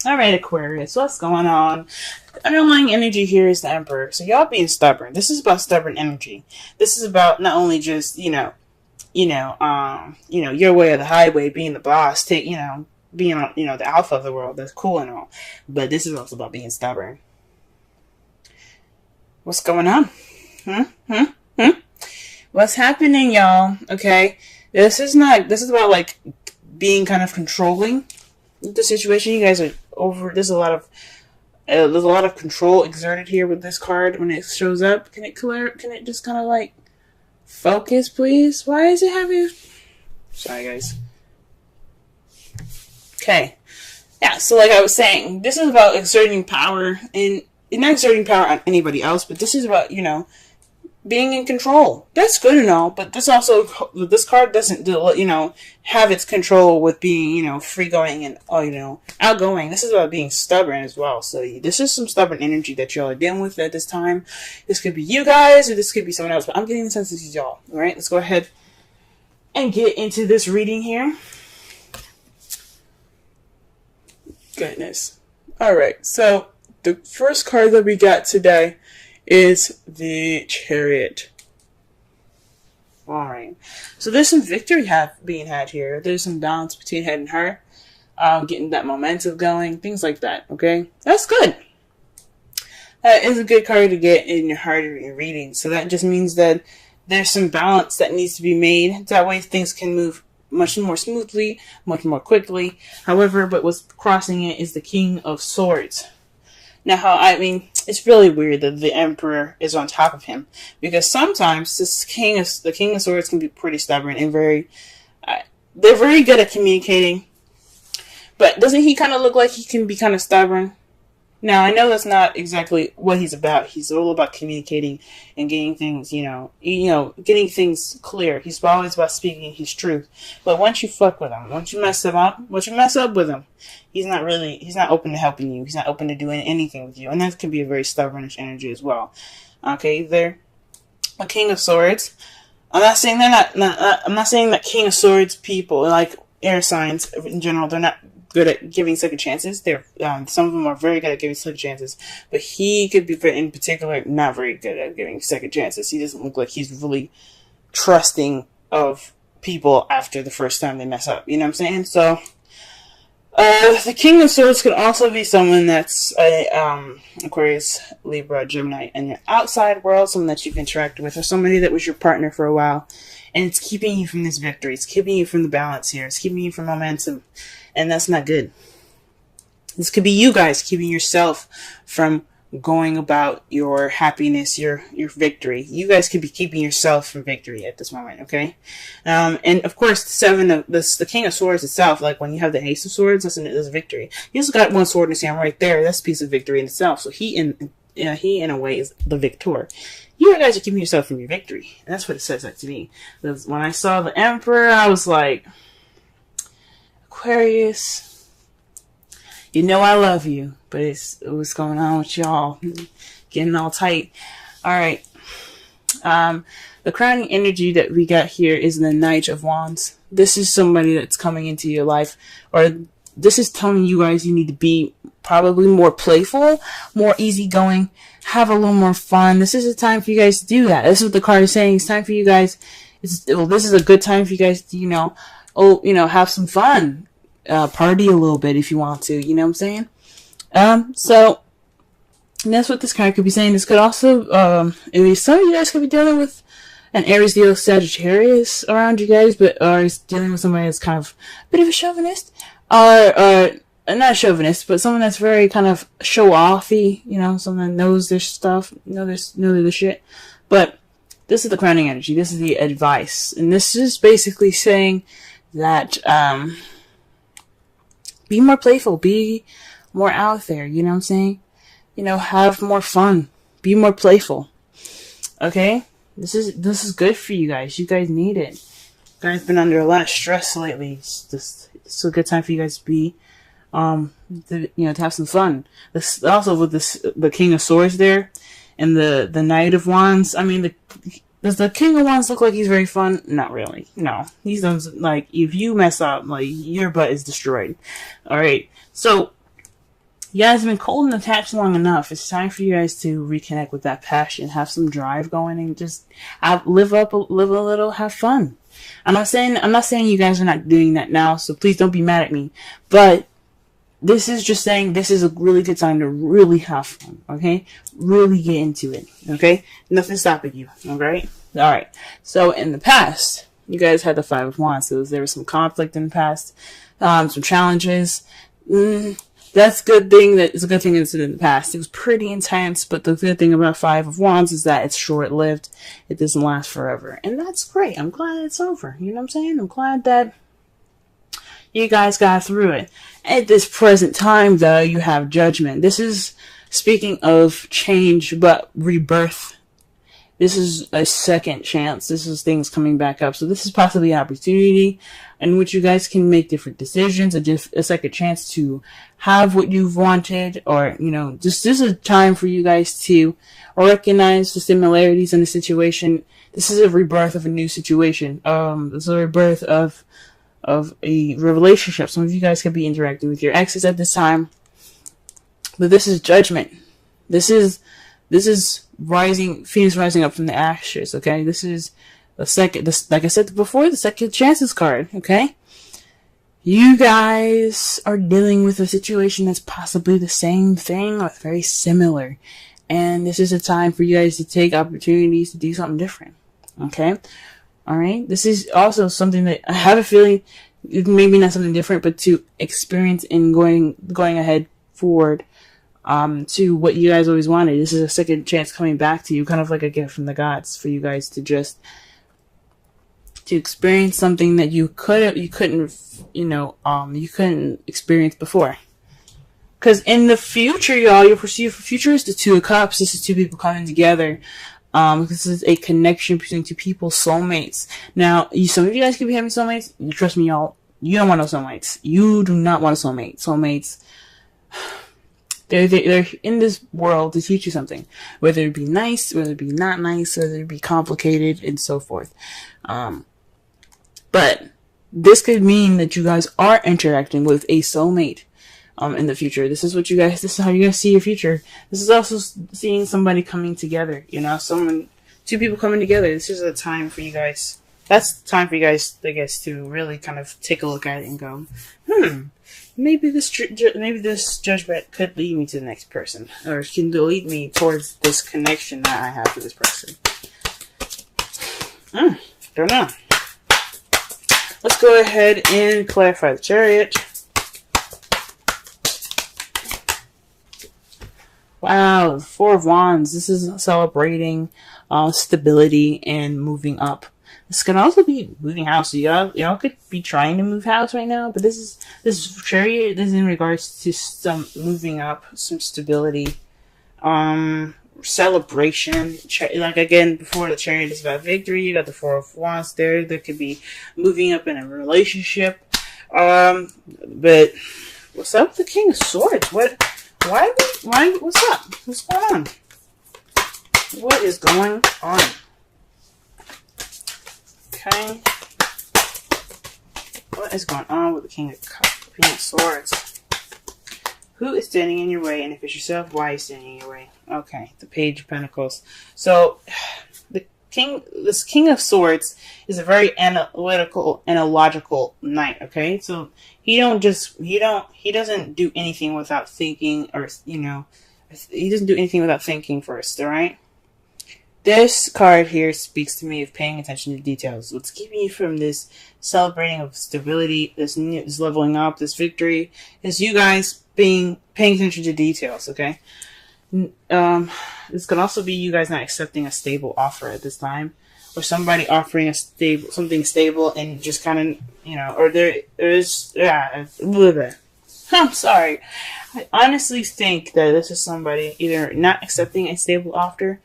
Alright, Aquarius, what's going on? The underlying energy here is the Emperor. So y'all being stubborn. This is about stubborn energy. This is about not only just, your way or the highway, being the boss, being on, the alpha of the world. That's cool and all. But this is also about being stubborn. What's going on? What's happening, y'all? Okay. This is about like being kind of controlling the situation. You guys are over. There's a lot of control exerted here with this card when it shows up. Can it just kind of like focus, please? Why is it having? Sorry, guys. Okay. Yeah. So, like I was saying, this is about exerting power and not exerting power on anybody else, but this is about being in control. That's good and all, but this card doesn't have its control with being free going and outgoing. This is about being stubborn as well. So this is some stubborn energy that y'all are dealing with at this time. This could be you guys or this could be someone else, but I'm getting the sense this is y'all. All right, let's go ahead and get into this reading here. Goodness. All right, so the first card that we got today is the Chariot. Alright. So there's some victory being had here. There's some balance between head and heart. Getting that momentum going. Things like that. Okay? That's good. That is a good card to get in your heart or your reading. So that just means that there's some balance that needs to be made. That way things can move much more smoothly, much more quickly. However, but what's crossing it is the King of Swords. Now, it's really weird that the Emperor is on top of him, because sometimes the King of Swords can be pretty stubborn and they're very good at communicating. But doesn't he kind of look like he can be kind of stubborn? Now, I know that's not exactly what he's about. He's all about communicating and getting things, getting things clear. He's always about speaking his truth. But once you fuck with him, once you mess up with him, he's not open to helping you. He's not open to doing anything with you. And that can be a very stubbornish energy as well. Okay, they're a King of Swords. I'm not saying I'm not saying that King of Swords people, like air signs in general, they're not good at giving second chances. Some of them are very good at giving second chances, but he could be, in particular, not very good at giving second chances. He doesn't look like he's really trusting of people after the first time they mess up. You know what I'm saying? So, the King of Swords could also be someone that's Aquarius, Libra, Gemini, and your outside world, someone that you've interacted with, or somebody that was your partner for a while, and it's keeping you from this victory. It's keeping you from the balance here. It's keeping you from momentum. And that's not good. This could be you guys keeping yourself from going about your happiness, your victory. You guys could be keeping yourself from victory at this moment, okay? And of course, the King of Swords itself, like when you have the Ace of Swords, that's a victory. He also got one sword in his hand right there. That's a piece of victory in itself. So he in a way is the victor. You guys are keeping yourself from your victory, and that's what it says that to me. Because when I saw the Emperor, I was like, Aquarius, I love you, but what's going on with y'all? Getting all tight. Alright. The crowning energy that we got here is the Knight of Wands. This is somebody that's coming into your life, or this is telling you guys you need to be probably more playful, more easygoing, have a little more fun. This is a time for you guys to do that. This is what the card is saying. It's time for you guys. This is a good time for you guys to, have some fun. Party a little bit if you want to, you know what I'm saying? So that's what this card could be saying. This could also, some of you guys could be dealing with an Aries, Leo, Sagittarius around you guys, or dealing with somebody that's kind of a bit of a chauvinist, or not a chauvinist, but someone that's very kind of show-offy, someone that knows their stuff, know their shit. But this is the crowning energy. This is the advice. And this is basically saying that, be more playful, be more out there, you know what I'm saying? Have more fun, be more playful. Okay? This is good for you guys. You guys need it. You guys been under a lot of stress lately. It's a good time for you guys to be, to have some fun. This also with the King of Swords there, and the Knight of Wands. Does the King of Wands look like he's very fun? Not really. No. He's done, like, if you mess up, like, your butt is destroyed. Alright. So, You guys have been cold and attached long enough. It's time for you guys to reconnect with that passion, have some drive going, and just live a little, have fun. I'm not saying you guys are not doing that now, so please don't be mad at me. But this is just saying this is a really good time to really have fun, okay? Really get into it, okay? Nothing's stopping you, alright? Alright, so in the past, you guys had the Five of Wands, so there was some conflict in the past, some challenges. That's a good thing. It's a good thing it's in the past. It was pretty intense, but the good thing about Five of Wands is that it's short-lived. It doesn't last forever, and that's great. I'm glad it's over. You know what I'm saying? I'm glad that you guys got through it. At this present time, though, you have Judgment. This is, speaking of change, but rebirth. This is a second chance. This is things coming back up. So this is possibly an opportunity in which you guys can make different decisions, a second chance to have what you've wanted, or, you know, just this is a time for you guys to recognize the similarities in the situation. This is a rebirth of a new situation. This is a rebirth of a relationship. Some of you guys could be interacting with your exes at this time. But this is Judgment. This is Phoenix rising up from the ashes, okay? This is the second, like I said before, the second chances card, okay? You guys are dealing with a situation that's possibly the same thing or very similar. And this is a time for you guys to take opportunities to do something different, okay? Alright? This is also something that I have a feeling, maybe not something different, but to experience in going ahead forward to what you guys always wanted. This is a second chance coming back to you, kind of like a gift from the gods for you guys to just to experience something that you couldn't experience before. Because in the future, y'all, your perceived future is the Two of Cups. This is two people coming together. This is a connection between two people, soulmates. Now, some of you guys could be having soulmates. Trust me, y'all, you don't want no soulmates. You do not want a soulmate. Soulmates, they're in this world to teach you something. Whether it be nice, whether it be not nice, whether it be complicated, and so forth. But this could mean that you guys are interacting with a soulmate in the future. This is how you guys see your future. This is also seeing somebody coming together, you know, two people coming together. This is a time for you guys. That's the time for you guys, I guess, to really kind of take a look at it and go, maybe this judgment could lead me to the next person, or can lead me towards this connection that I have with this person. Don't know. Let's go ahead and clarify the Chariot. Wow, Four of Wands. This is celebrating stability and moving up. This can also be moving house. Y'all could be trying to move house right now, but this Chariot is in regards to some moving up, some stability, celebration. Like again, before the Chariot is about victory. You got the Four of Wands there. There could be moving up in a relationship. But what's up with the King of Swords? What's up? What's going on? What is going on? Okay. What is going on with the King of Swords? Who is standing in your way? And if it's yourself, why are you standing in your way? Okay, the Page of Pentacles. So, this King of Swords is a very analytical and a logical knight, okay? So, he doesn't do anything without thinking, or, he doesn't do anything without thinking first, alright? This card here speaks to me of paying attention to details. What's keeping you from this celebrating of stability, this leveling up, this victory, is you guys paying attention to details, okay? This could also be you guys not accepting a stable offer at this time, or somebody offering something stable and just kind of, or there's I'm sorry. I honestly think that this is somebody either not accepting a stable offer,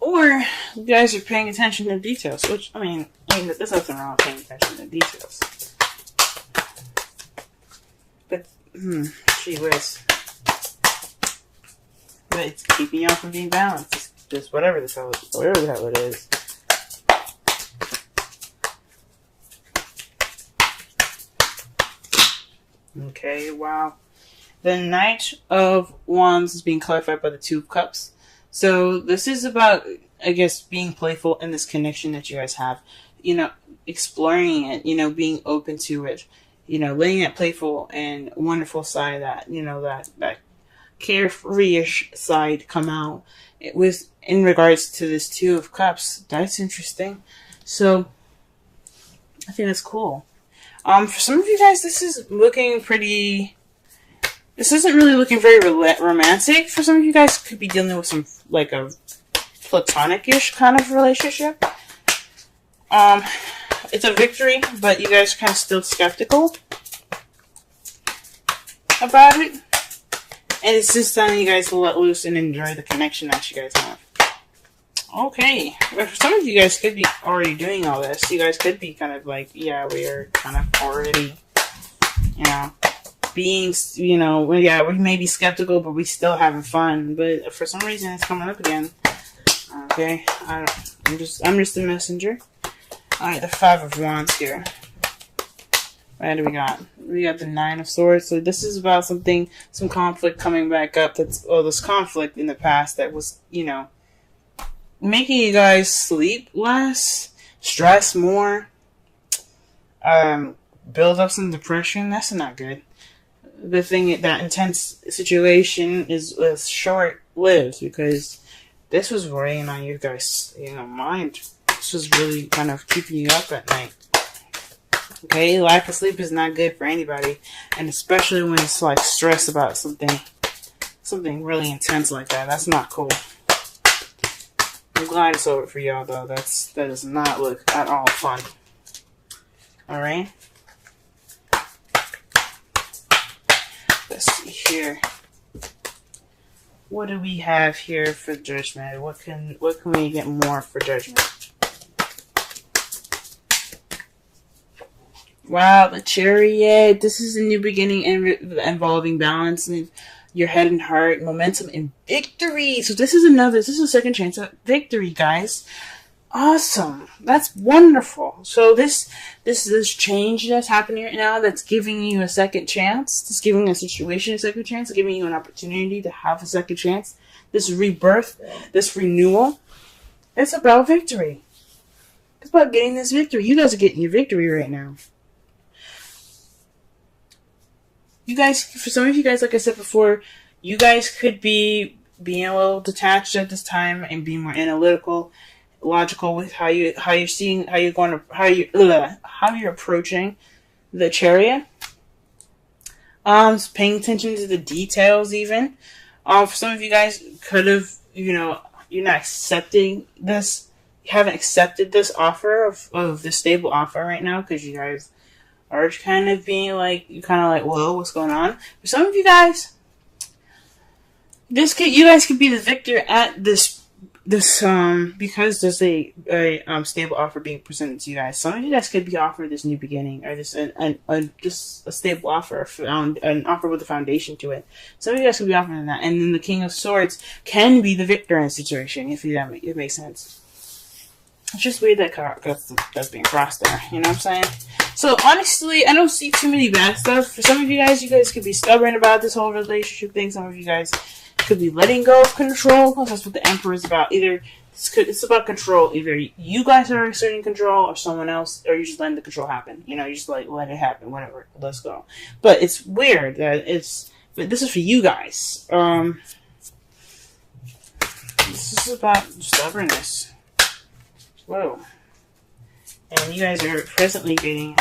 or you guys are paying attention to details, which, I mean, there's nothing wrong with paying attention to details. But, gee whiz. But it's keeping y'all from being balanced. It's just whatever the hell it is. Okay, wow. The Knight of Wands is being clarified by the Two of Cups. So this is about, I guess, being playful in this connection that you guys have. You know, exploring it, you know, being open to it. You know, letting that playful and wonderful side, that, you know, that carefree-ish side come out. It was in regards to this Two of Cups. That's interesting. So I think that's cool. For some of you guys, this is looking pretty. This isn't really looking very romantic. For some of you guys, could be dealing with some like a platonic-ish kind of relationship. It's a victory, but you guys are kind of still skeptical about it. And it's just telling you guys to let loose and enjoy the connection that you guys have. Okay. But for some of you guys could be already doing all this. You guys could be kind of like, yeah, we are kind of already, you know, being, you know, yeah, we may be skeptical, but we still having fun. But for some reason, it's coming up again. Okay. I'm just a messenger. Alright, the Five of Wands here. What do we got? We got the Nine of Swords. So this is about something, some conflict coming back up. This conflict in the past that was, you know, making you guys sleep less, stress more, build up some depression. That's not good. The thing, that intense situation is short-lived, because this was weighing on you guys, you know, mind. This was really kind of keeping you up at night. Okay, lack of sleep is not good for anybody, and especially when it's like stress about something really intense like that. That's not cool. I'm glad it's over for y'all, though. That does not look at all fun. All right. Let's see here. What do we have here for Judgment? What can we get more for Judgment? Wow, the Chariot. This is a new beginning involving balance in your head and heart, momentum, and victory. So this is a second chance at victory, guys. Awesome. That's wonderful. So this change that's happening right now, that's giving you a second chance. It's giving a situation a second chance. It's giving you an opportunity to have a second chance. This rebirth, this renewal. It's about victory. It's about getting this victory. You guys are getting your victory right now. You guys, for some of you guys, like I said before, you guys could be being a little detached at this time and being more analytical, logical with how you're approaching the Chariot. Paying attention to the details even. For some of you guys could have, you know, you're not accepting this. You haven't accepted this offer of this stable offer right now, because you guys are kind of being like, you're kind of like, whoa, what's going on? For some of you guys, you guys could be the victor at this because there's a stable offer being presented to you guys. Some of you guys could be offered this new beginning, or just a stable offer, an offer with a foundation to it. Some of you guys could be offering that, and then the King of Swords can be the victor in the situation, if it makes sense. It's just weird that that's being crossed there. You know what I'm saying? So honestly, I don't see too many bad stuff. For some of you guys could be stubborn about this whole relationship thing. Some of you guys could be letting go of control. That's what the Emperor is about. It's about control. Either you guys are exerting control, or someone else, or you're just letting the control happen. You know, you just like let it happen. Whatever. Let's go. But it's weird that but this is for you guys. This is about stubbornness. Whoa. And you guys are presently getting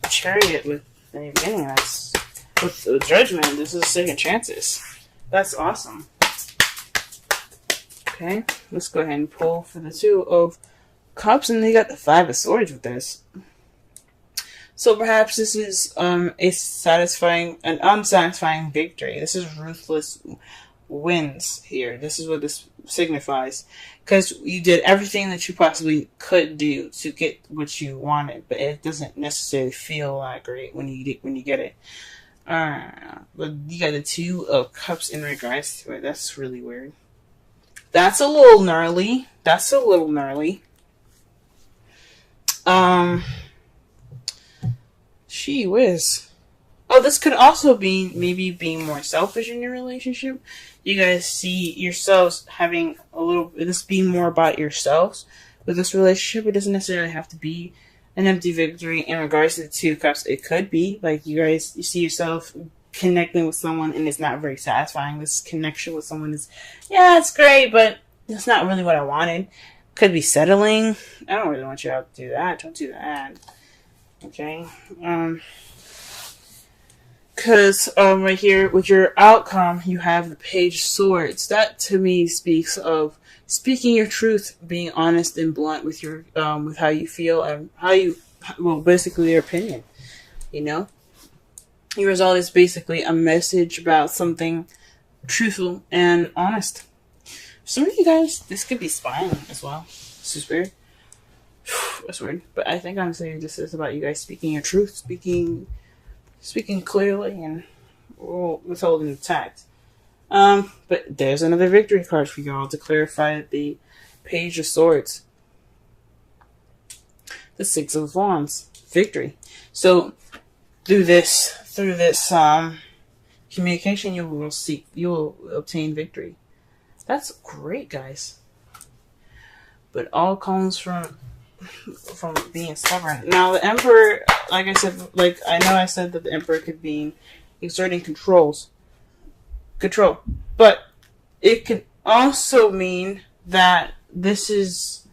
a Chariot with the beginning. That's with the Judgment. This is second chances. That's awesome. Okay, let's go ahead and pull for the Two of Cups, and they got the Five of Swords with this. So perhaps this is an unsatisfying victory. This is ruthless wins here. This is what this signifies, because you did everything that you possibly could do to get what you wanted, but it doesn't necessarily feel that great when you get it. But you got the Two of Cups in regards to it. That's really weird. That's a little gnarly. Gee whiz. Oh, this could also be maybe being more selfish in your relationship. You guys see yourselves having this being more about yourselves with this relationship. It doesn't necessarily have to be an empty victory in regards to the 2 cups. It could be like you see yourself connecting with someone and it's not very satisfying. This connection with someone is, yeah, it's great, but it's not really what I wanted. Could be settling. I don't really want you to do that. Don't do that. Okay. Because right here with your outcome, you have the Page of Swords. That to me speaks of speaking your truth, being honest and blunt with your with how you feel and basically your opinion. You know, your result is basically a message about something truthful and honest. Some of you guys, this could be spying as well. This is weird. That's weird, but I think I'm saying this is about you guys speaking your truth, speaking clearly and withholding the tact. But there's another victory card for y'all to clarify the Page of Swords. The 6 of Wands. Victory. So through this communication, you will obtain victory. That's great, guys. But all comes from being stubborn. Now, the Emperor, like I said, I said that the Emperor could be exerting control, but it could also mean that this is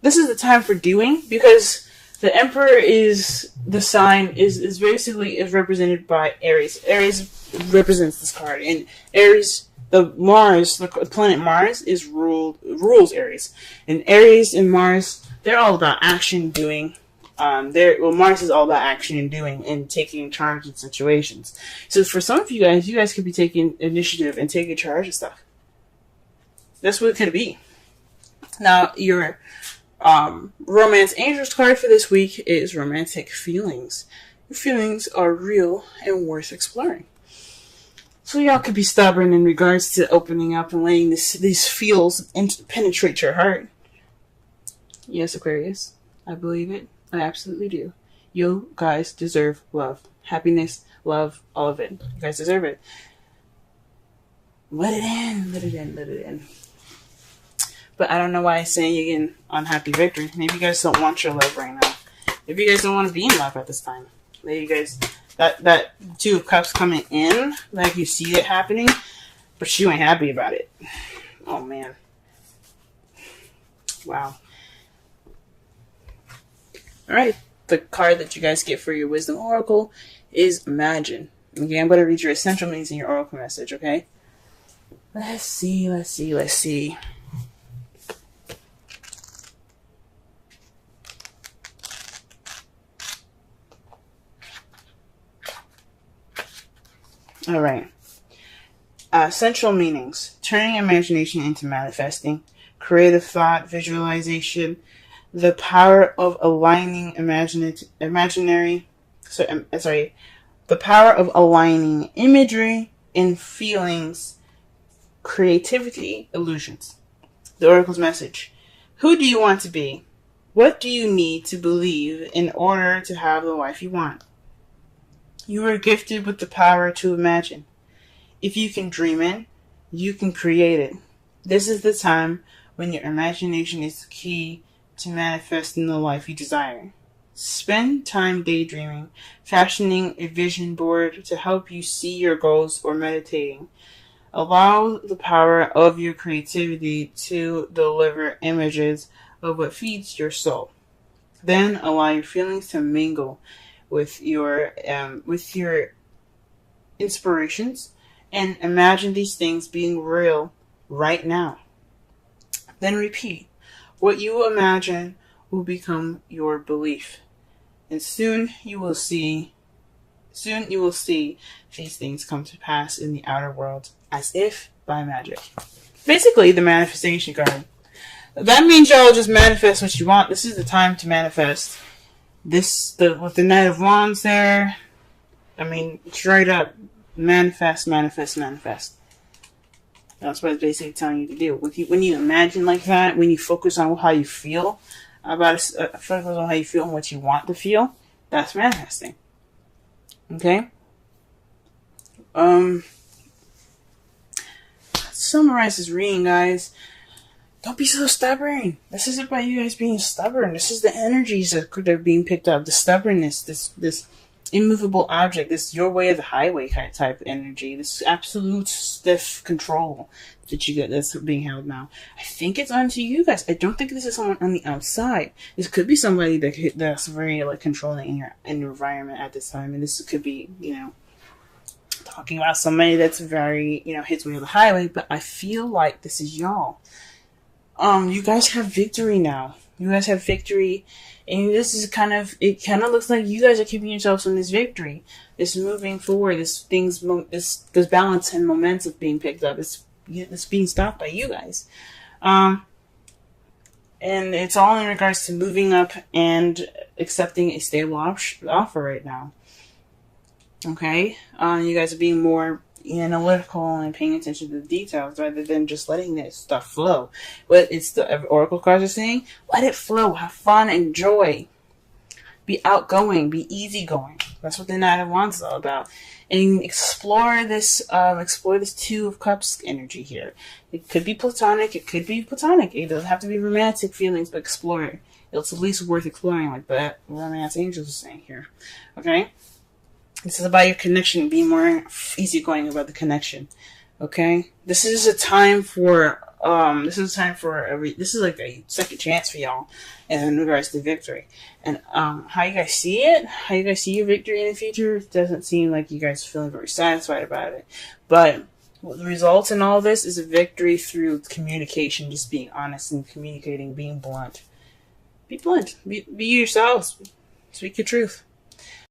the time for doing, because the Emperor is the sign is basically represented by Aries. Aries represents this card, and Aries, the planet Mars rules Aries, and Aries and Mars, they're all about action, doing. Mars is all about action and doing and taking charge in situations. So for some of you guys could be taking initiative and taking charge of stuff. That's what it could be. Now, your Romance Angels card for this week is Romantic Feelings. Your feelings are real and worth exploring. So y'all could be stubborn in regards to opening up and letting these feels penetrate your heart. Yes, Aquarius, I believe it. I absolutely do. You guys deserve love, happiness, love, all of it. You guys deserve it. Let it in, let it in, let it in. But I don't know why I'm saying you're getting unhappy victory. Maybe you guys don't want your love right now. Maybe you guys don't want to be in love at this time. Maybe you guys, that 2 of Cups coming in, like you see it happening, but you ain't happy about it. Oh man. Wow. Alright, the card that you guys get for your Wisdom Oracle is Imagine. Okay, I'm going to read your essential meanings in your Oracle message, okay? Let's see. Alright. Essential meanings. Turning imagination into manifesting. Creative thought, visualization. The power of aligning the power of aligning imagery and feelings, creativity, illusions. The Oracle's message. Who do you want to be? What do you need to believe in order to have the life you want? You are gifted with the power to imagine. If you can dream it, you can create it. This is the time when your imagination is key to manifesting the life you desire. Spend time daydreaming, fashioning a vision board to help you see your goals, or meditating. Allow the power of your creativity to deliver images of what feeds your soul. Then allow your feelings to mingle with your inspirations, and imagine these things being real right now. Then repeat. What you imagine will become your belief. And soon you will see these things come to pass in the outer world as if by magic. Basically, the manifestation card. That means y'all just manifest what you want. This is the time to manifest. With the Knight of Wands there, I mean, straight up, manifest. That's what it's basically telling you to do. When you imagine like that, when you focus on how you feel focus on how you feel and what you want to feel, that's manifesting. Okay? Summarize this reading, guys. Don't be so stubborn. This isn't about you guys being stubborn. This is the energies that are being picked up. The stubbornness, this immovable object, this your way of the highway kind of type of energy, this absolute stiff control that you get that's being held now. I think it's onto you guys. I don't think this is someone on the outside. This could be somebody that's very like controlling in your environment at this time, and this could be, you know, talking about somebody that's very, you know, hits way of the highway. But I feel like this is y'all. You guys have victory now. You guys have victory, and this is it kind of looks like you guys are keeping yourselves in this victory, this moving forward, this balance and momentum being picked up. It's being stopped by you guys, and it's all in regards to moving up and accepting a stable offer right now. Okay, you guys are being more analytical and paying attention to the details rather than just letting this stuff flow. What it's the oracle cards are saying: let it flow, have fun, enjoy, be outgoing, be easygoing. That's what the Knight of Wands is all about. And explore this Two of Cups energy here. It could be platonic, it could be platonic. It doesn't have to be romantic feelings, but explore it. It's at least worth exploring, like that romance angels are saying here. Okay? This is about your connection, being more easygoing about the connection. Okay? This is a time for this is like a second chance for y'all in regards to victory. And how you guys see it, how you guys see your victory in the future, doesn't seem like you guys are feeling very satisfied about it. But what results in all this is a victory through communication, just being honest and communicating, being blunt. Be blunt. Be yourselves. Speak your truth.